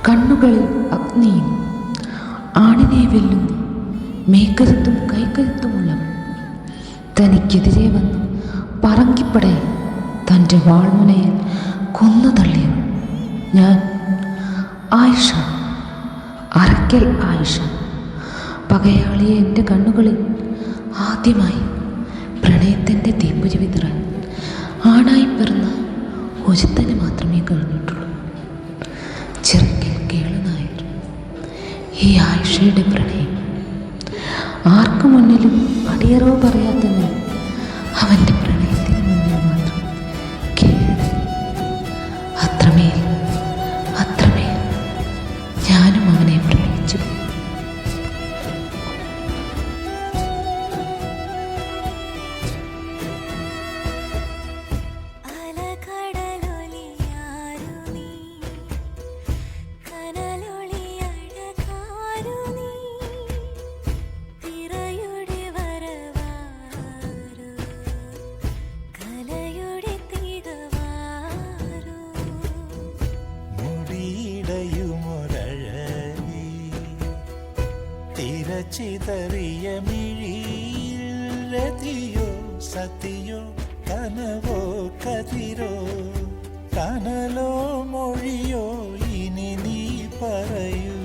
കണ്ണുകളിൽ അഗ്നിയും, ആണിനെ വെല്ലുന്ന മേക്കരുത്തും കൈക്കരുത്തുമുള്ളവൻ, തനിക്കെതിരെ വന്ന് പറങ്കിപ്പടയെ തൻ്റെ വാൾമുനയിൽ കൊന്നു തള്ളിയവൾ. ഞാൻ ആയിഷ, അറക്കൽ ആയിഷ. പകയാളിയെ എൻ്റെ കണ്ണുകളിൽ ആദ്യമായി പ്രണയത്തിൻ്റെ തീപ്പൊരി വിതറാൻ ആണായി പിറന്ന ഒരുത്തന് മാത്രമേ കഴിഞ്ഞിട്ടുള്ളൂ. ചെറുക്കൽ കേളനായർ. ഈ ആയിഷയുടെ പ്രണയം ആർക്കു മുന്നിലും അടിയറവ് പറയാത്ത ഞാൻ അവൻ്റെ പ്രണയത്തിന് മുന്നിൽ മാത്രം കീഴടങ്ങി. അത്രമേൽ അത്രമേൽ ഞാനും അവനെ പ്രണയിച്ചു. ചിതറിയ മിഴിയോ സതിയോ കനവോ കതിരോ കനലോ മൊഴിയോ ഇനി നീ പറയൂ.